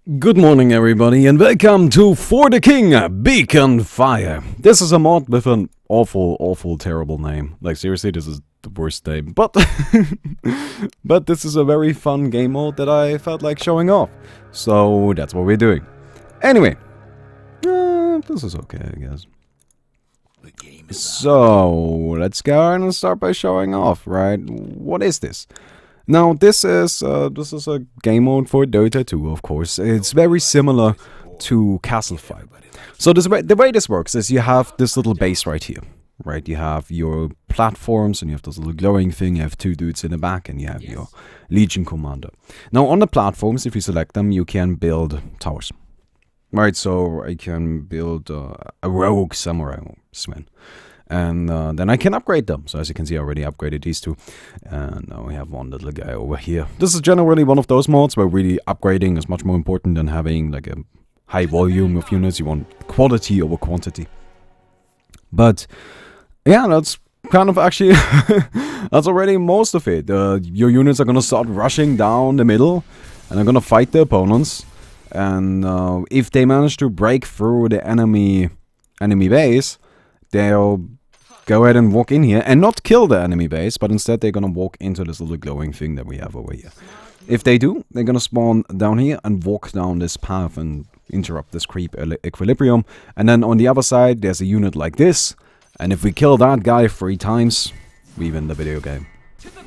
Good morning everybody and welcome to For the King Beacon Fire. This is a mod with an awful terrible name. Like seriously, this is the worst name. But but this is a very fun game mode that I felt like showing off. So that's what we're doing. Anyway, this is okay, I guess. So let's go and start by showing off, right? What is this? Now this is a game mode for Dota 2, of course. It's very similar to Castle Fight. So the way this works is you have this little base right here, right? You have your platforms and you have this little glowing thing. You have two dudes in the back and you have your Legion commander. Now on the platforms, if you select them, you can build towers. Right, so I can build a rogue samurai Sven. And then I can upgrade them. So as you can see, I already upgraded these two. And now we have one little guy over here. This is generally one of those mods where really upgrading is much more important than having like a high volume of units. You want quality over quantity. But yeah, that's kind of actually, that's already most of it. Your units are going to start rushing down the middle and they're going to fight the opponents. And if they manage to break through the enemy base, they'll go ahead and walk in here and not kill the enemy base, but instead they're gonna walk into this little glowing thing that we have over here. If they do, they're gonna spawn down here and walk down this path and interrupt this creep equilibrium. And then on the other side, there's a unit like this. And if we kill that guy 3 times, we win the video game.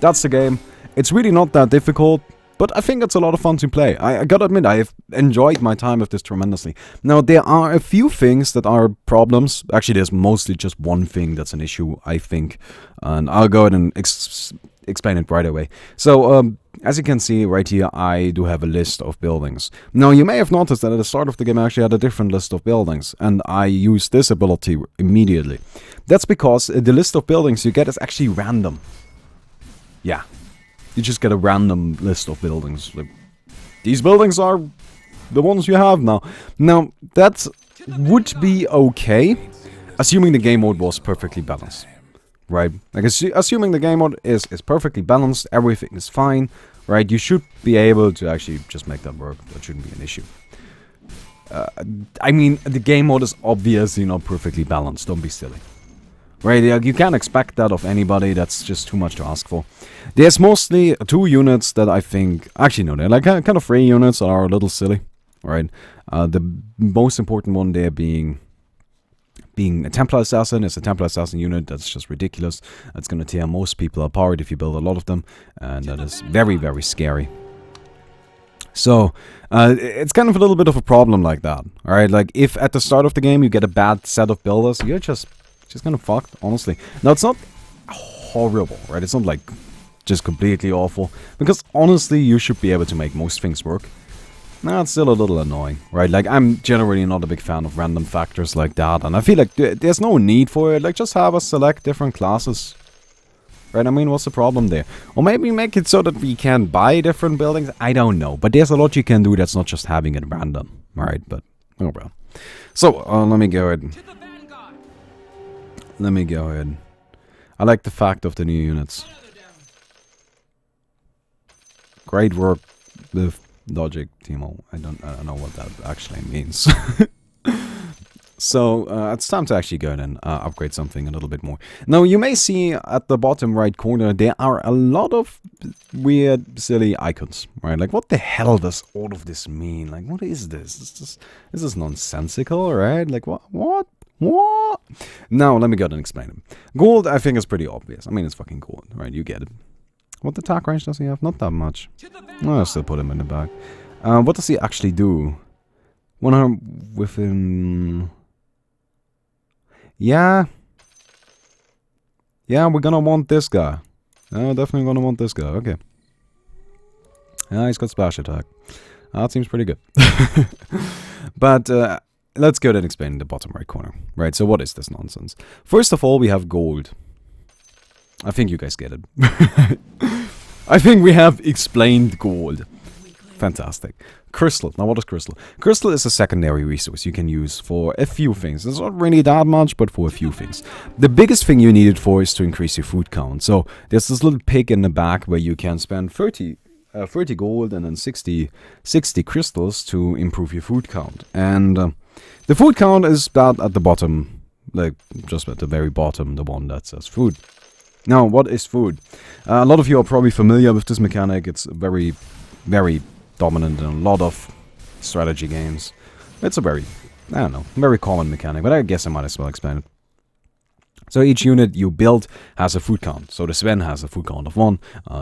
That's the game. It's really not that difficult. But I think it's a lot of fun to play. I gotta admit, I've enjoyed my time with this tremendously. Now, there are a few things that are problems. Actually, there's mostly just one thing that's an issue, I think. And I'll go ahead and explain it right away. So, as you can see right here, I do have a list of buildings. Now, you may have noticed that at the start of the game, I actually had a different list of buildings. And I used this ability immediately. That's because the list of buildings you get is actually random. Yeah. You just get a random list of buildings. Like, these buildings are the ones you have now. Now, that would be okay, assuming the game mode was perfectly balanced. Right? Like, assuming the game mode is perfectly balanced, everything is fine, right? You should be able to actually just make that work. That shouldn't be an issue. I mean, the game mode is obviously not perfectly balanced. Don't be silly. Right, you can't expect that of anybody, that's just too much to ask for. There's mostly 2 units that I think, actually no, they're like kind of 3 units that are a little silly, right? The most important one there being a Templar Assassin. It's a Templar Assassin unit that's just ridiculous. It's going to tear most people apart if you build a lot of them, and that is very scary. So, it's kind of a little bit of a problem like that, alright? Like, if at the start of the game you get a bad set of builders, you're just kind of fucked, honestly. Now, it's not horrible, right? It's not like just completely awful, because honestly, you should be able to make most things work. Now, it's still a little annoying, right? Like, I'm generally not a big fan of random factors like that, and I feel like there's no need for it. Like, just have us select different classes, right? I mean, what's the problem there? Or maybe make it so that we can buy different buildings. I don't know, but there's a lot you can do that's not just having it random, right? But, oh well. So, let me go ahead. I like the fact of the new units. Great work with logic, Timo. I don't know what that actually means. So, it's time to actually go and upgrade something a little bit more. Now, you may see at the bottom right corner, there are a lot of weird, silly icons, right? Like, what the hell does all of this mean? Like, what is this? This is nonsensical, right? Like, what? What? Now, let me go ahead and explain it. Gold, I think, is pretty obvious. I mean, it's fucking gold, right? You get it. What attack range does he have? Not that much. I'll still put him in the back. What does he actually do? 100 within... Yeah. Yeah, we're gonna want this guy. Definitely gonna want this guy. Okay. Yeah, he's got splash attack. That seems pretty good. But, let's go ahead and explain in the bottom right corner. Right, so what is this nonsense? First of all, we have gold. I think you guys get it. I think we have explained gold. Fantastic. Crystal. Now, what is crystal? Crystal is a secondary resource you can use for a few things. It's not really that much, but for a few things. The biggest thing you need it for is to increase your food count. So, there's this little pig in the back where you can spend 30 30 gold and then 60 crystals to improve your food count. And the food count is that at the bottom, like just at the very bottom, the one that says food. Now, what is food? A lot of you are probably familiar with this mechanic. It's very, very dominant in a lot of strategy games. It's a very, I don't know, very common mechanic, but I guess I might as well explain it. So each unit you build has a food count. So the Sven has a food count of 1,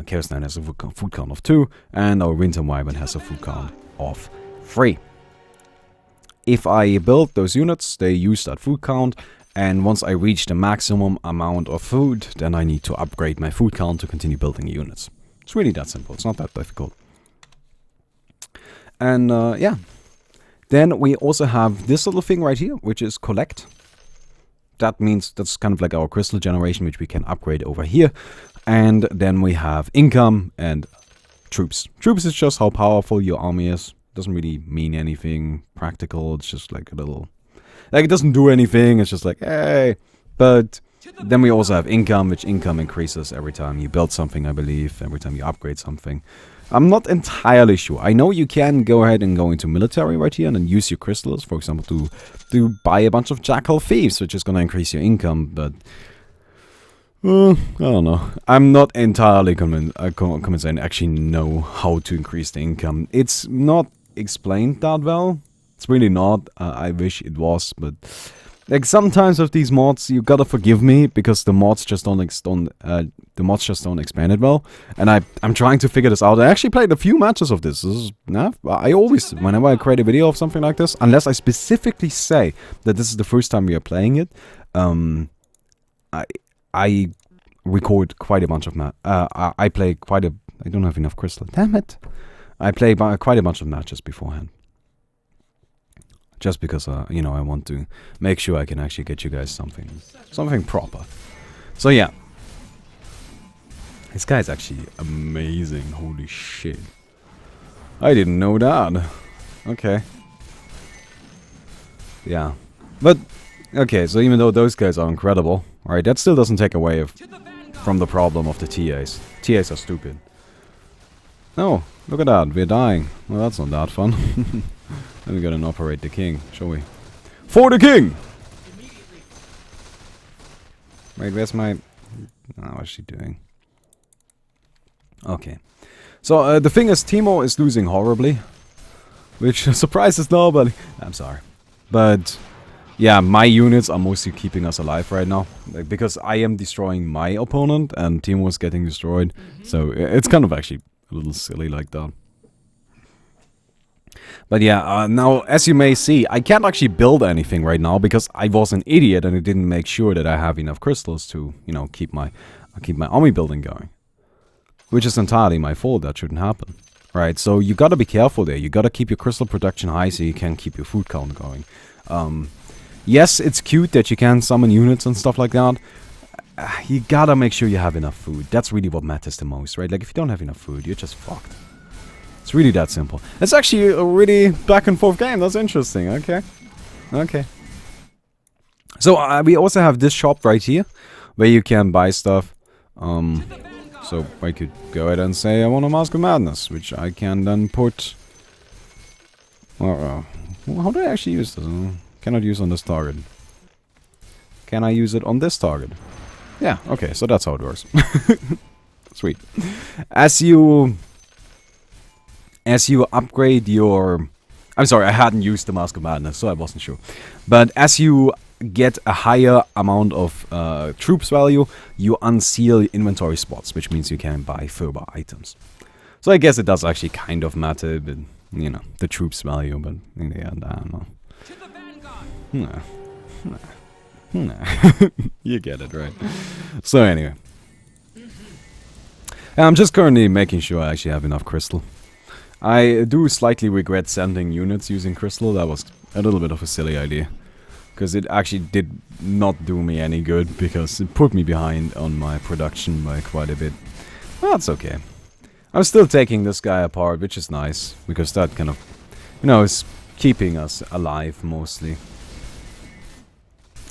Chaos Knight has a food count of 2, and our Winter Wyvern has a food count of 3. If I build those units, they use that food count, and once I reach the maximum amount of food, then I need to upgrade my food count to continue building units. It's really that simple, it's not that difficult. And yeah. Then we also have this little thing right here, which is collect. That means that's kind of like our crystal generation, which we can upgrade over here. And then we have income and troops. Troops is just how powerful your army is. Doesn't really mean anything practical. It's just like a little... Like, it doesn't do anything. It's just like, hey. But then we also have income, which income increases every time you build something, I believe. Every time you upgrade something. I'm not entirely sure. I know you can go ahead and go into military right here and then use your crystals, for example, to buy a bunch of jackal thieves, which is going to increase your income, but I don't know. I'm not entirely convinced I actually know how to increase the income. It's not explained that well. It's really not. I wish it was, but like sometimes with these mods, you gotta forgive me because the mods just don't explain it well, and I'm trying to figure this out. I actually played a few matches of this. I always, whenever I create a video of something like this, unless I specifically say that this is the first time we are playing it, I record quite a bunch of I play quite a. I don't have enough crystal. Damn it! I play quite a bunch of matches beforehand. Just because, you know, I want to make sure I can actually get you guys something proper. So yeah. This guy's actually amazing, holy shit. I didn't know that. Okay. Yeah. But, okay, so even though those guys are incredible, alright, that still doesn't take away from the problem of the TAs. TAs are stupid. Oh, look at that, we're dying. Well, that's not that fun. Then we gotta operate the king, shall we? For the king! Wait, where's my... Oh, what's she doing? Okay. So, the thing is, Timo is losing horribly. Which surprises nobody. I'm sorry. But, yeah, my units are mostly keeping us alive right now. Because I am destroying my opponent, and Timo is getting destroyed. So, it's kind of actually a little silly like that. But yeah, now, as you may see, I can't actually build anything right now because I was an idiot and I didn't make sure that I have enough crystals to, you know, keep my army building going. Which is entirely my fault, that shouldn't happen. Right, so you gotta be careful there. You gotta keep your crystal production high so you can keep your food count going. Yes, it's cute that you can summon units and stuff like that. You gotta make sure you have enough food. That's really what matters the most, right? Like, if you don't have enough food, you're just fucked. It's really that simple. It's actually a really back and forth game. That's interesting. Okay. Okay. So we also have this shop right here where you can buy stuff. So I could go ahead and say I want a Mask of Madness, which I can then put... how do I actually use this? Cannot use on this target. Can I use it on this target? Yeah, okay, so that's how it works. Sweet. As you upgrade your... I'm sorry, I hadn't used the Mask of Madness, so I wasn't sure. But as you get a higher amount of troops value, you unseal inventory spots, which means you can buy further items. So I guess it does actually kind of matter, but, you know, the troops value, but in the end, I don't know. Nah. You get it, right? So anyway. I'm just currently making sure I actually have enough crystal. I do slightly regret sending units using crystal. That was a little bit of a silly idea. Because it actually did not do me any good, because it put me behind on my production by quite a bit. Well, that's okay. I'm still taking this guy apart, which is nice, because that kind of, you know, is keeping us alive mostly.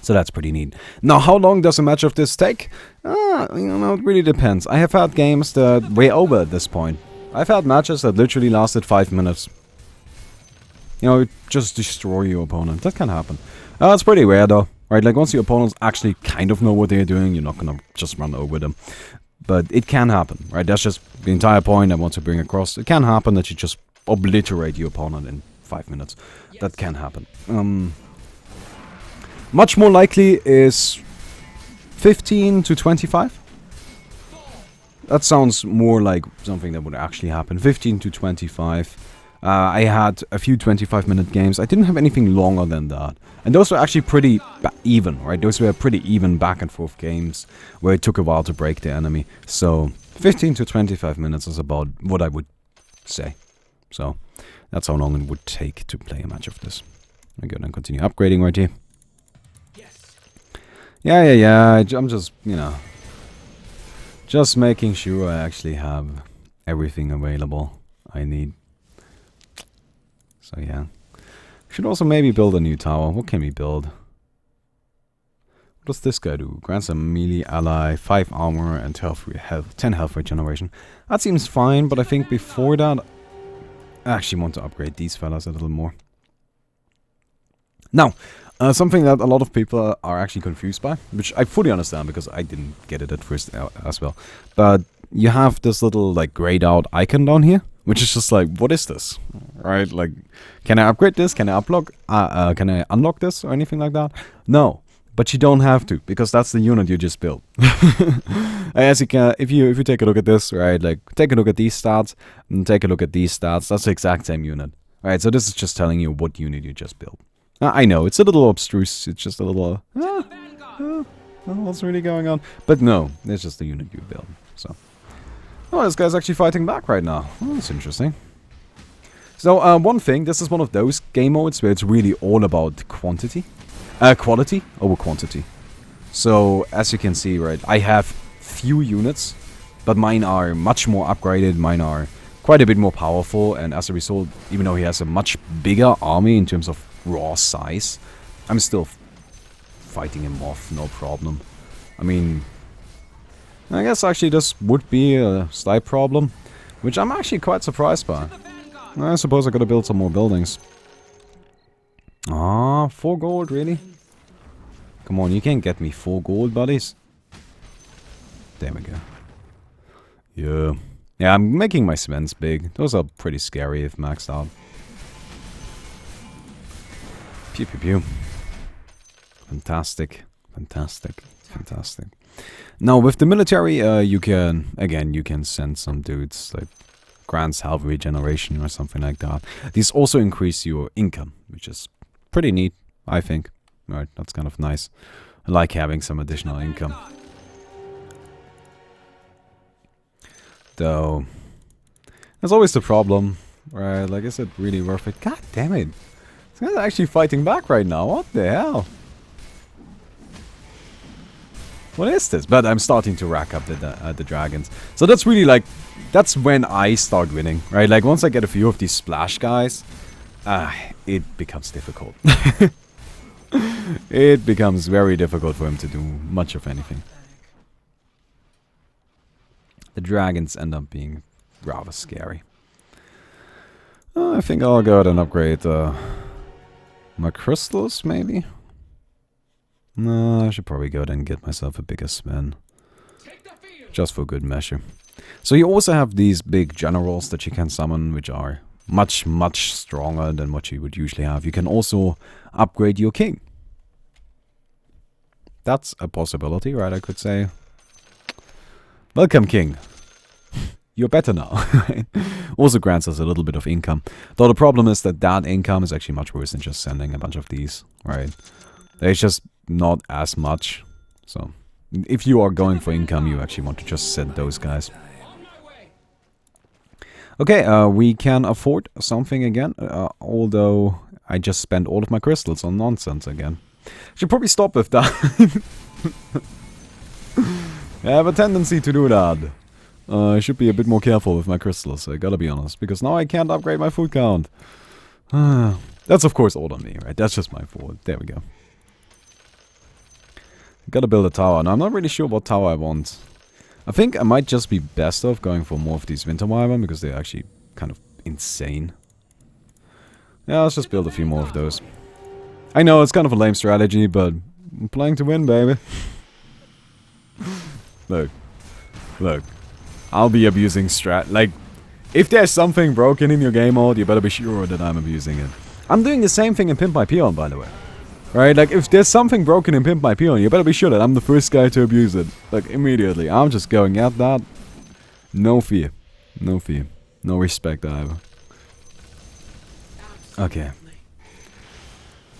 So that's pretty neat. Now, how long does a match of this take? You know, it really depends. I have had games that way over at this point. I've had matches that literally lasted 5 minutes. You know, just destroy your opponent. That can happen. It's pretty rare though. Right, like once your opponents actually kind of know what they're doing, you're not gonna just run over them. But it can happen, right? That's just the entire point I want to bring across. It can happen that you just obliterate your opponent in 5 minutes. That can happen. Much more likely is 15 to 25. That sounds more like something that would actually happen. 15 to 25. I had a few 25-minute games. I didn't have anything longer than that. And those were actually pretty even, right? Those were pretty even back and forth games where it took a while to break the enemy. So 15 to 25 minutes is about what I would say. So that's how long it would take to play a match of this. I'm going to continue upgrading right here. Yeah. I'm just, you know, just making sure I actually have everything available I need. So yeah. Should also maybe build a new tower. What can we build? What does this guy do? Grants a melee ally 5 armor and 10 health regeneration. That seems fine, but I think before that I actually want to upgrade these fellas a little more. Now, something that a lot of people are actually confused by, which I fully understand because I didn't get it at first as well. But you have this little like grayed out icon down here, which is just like, what is this? Right? Like, can I upgrade this? Can I can I unlock this or anything like that? No, but you don't have to because that's the unit you just built. As you can, if you take a look at this, right? Like, take a look at these stats and take a look at these stats. That's the exact same unit, right? So this is just telling you what unit you just built. I know it's a little abstruse. It's just a little. What's really going on? But no, it's just the unit you built. So. Oh, this guy's actually fighting back right now. Oh, that's interesting. So, one thing, this is one of those game modes where it's really all about quality over quantity. So, as you can see, right, I have few units, but mine are much more upgraded, mine are quite a bit more powerful, and as a result, even though he has a much bigger army in terms of raw size, I'm still fighting him off, no problem. I mean, I guess actually this would be a slight problem, which I'm actually quite surprised by. I suppose I gotta build some more buildings. Ah, 4 gold, really? Come on, you can't get me 4 gold, buddies. There we go. Yeah. Yeah, I'm making my Svens big. Those are pretty scary if maxed out. Pew pew pew. Fantastic. Fantastic. Fantastic. Now, with the military, you can send some dudes, like, grants health regeneration or something like that. These also increase your income, which is pretty neat, I think. Right, that's kind of nice. I like having some additional income. Though, there's always the problem, right? Like, is it really worth it? God damn it. This guy's actually fighting back right now. What the hell? What is this? But I'm starting to rack up the dragons. So that's really like, that's when I start winning, right? Like once I get a few of these splash guys, it becomes difficult. It becomes very difficult for him to do much of anything. The dragons end up being rather scary. I think I'll go ahead and upgrade my crystals, maybe? No, I should probably go ahead and get myself a bigger Sven. Just for good measure. So you also have these big generals that you can summon, which are much, much stronger than what you would usually have. You can also upgrade your king. That's a possibility, right? I could say. Welcome, king. You're better now. Also grants us a little bit of income. Though the problem is that that income is actually much worse than just sending a bunch of these, right? There's just not as much. So, if you are going for income, you actually want to just send those guys. Okay, we can afford something again, although I just spent all of my crystals on nonsense again. Should probably stop with that. I have a tendency to do that. I should be a bit more careful with my crystals, I gotta be honest, because now I can't upgrade my food count. That's of course all on me, right? That's just my fault. There we go. Gotta build a tower. Now I'm not really sure what tower I want. I think I might just be best off going for more of these Winter Wyvern because they're actually kind of insane. Yeah, let's just build a few more of those. I know it's kind of a lame strategy, but I'm playing to win, baby. Look. Look. I'll be abusing strat. Like, if there's something broken in your game mode, you better be sure that I'm abusing it. I'm doing the same thing in Pimp My Peon, by the way. Right? Like, if there's something broken in Pimp My Peon, you better be sure that I'm the first guy to abuse it. Like, immediately. I'm just going at that. No fear. No fear. No respect either. Okay.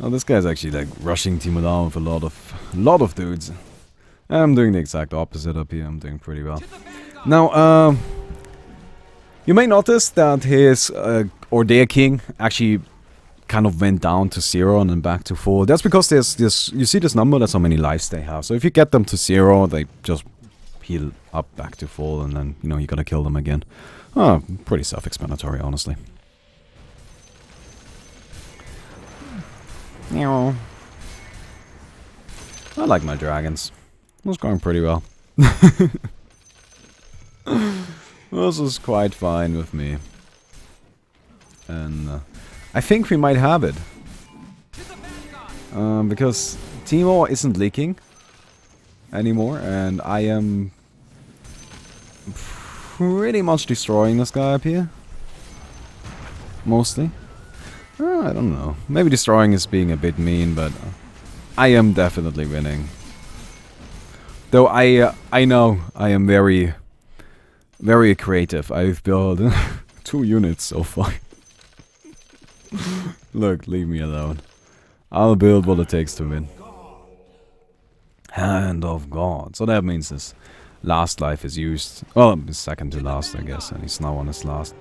Oh, this guy's actually like rushing Teemo down with a lot of dudes. I'm doing the exact opposite up here. I'm doing pretty well. Now, you may notice that his or their king actually kind of went down to 0 and then back to 4. That's because there's this. You see this number? That's how many lives they have. So if you get them to 0, they just heal up back to 4, and then you know you gotta kill them again. Oh, pretty self-explanatory, honestly. I like my dragons. It's going pretty well. This is quite fine with me. And I think we might have it. Because Teemo isn't leaking anymore, and I am pretty much destroying this guy up here. Mostly. I don't know. Maybe destroying is being a bit mean, but I am definitely winning. Though I know I am very creative. I've built 2 units so far. Look, leave me alone. I'll build what it takes to win. Hand of God. So that means his last life is used. Well, his second to last, I guess, and he's now on his last.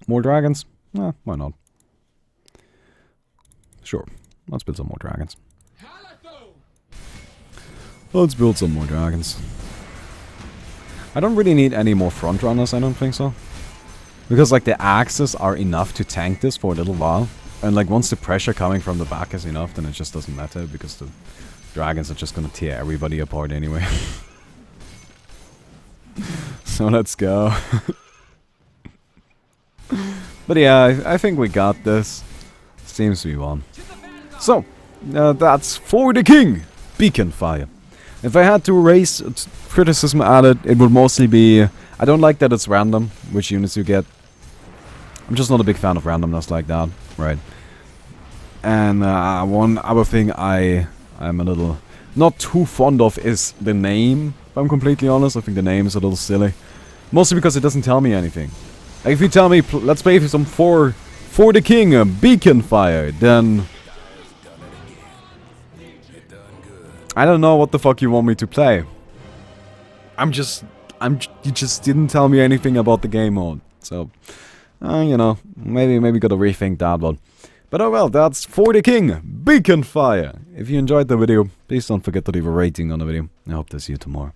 More dragons? Why not? Sure. Let's build some more dragons. Let's build some more dragons. I don't really need any more front runners, I don't think so. Because like the axes are enough to tank this for a little while. And like once the pressure coming from the back is enough, then it just doesn't matter because the dragons are just gonna tear everybody apart anyway. So let's go. But yeah, I think we got this. Seems we won. So, that's for the king! Beacon Fire. If I had to raise criticism at it, it would mostly be... I don't like that it's random, which units you get. I'm just not a big fan of randomness like that, right? And one other thing I'm a little not too fond of is the name, if I'm completely honest. I think the name is a little silly. Mostly because it doesn't tell me anything. Like if you tell me, let's play some for the king, Beacon Fire, then... I don't know what the fuck you want me to play. You just didn't tell me anything about the game mode. So, you know, maybe gotta rethink that one. But oh well, that's for the king, Beacon Fire. If you enjoyed the video, please don't forget to leave a rating on the video. I hope to see you tomorrow.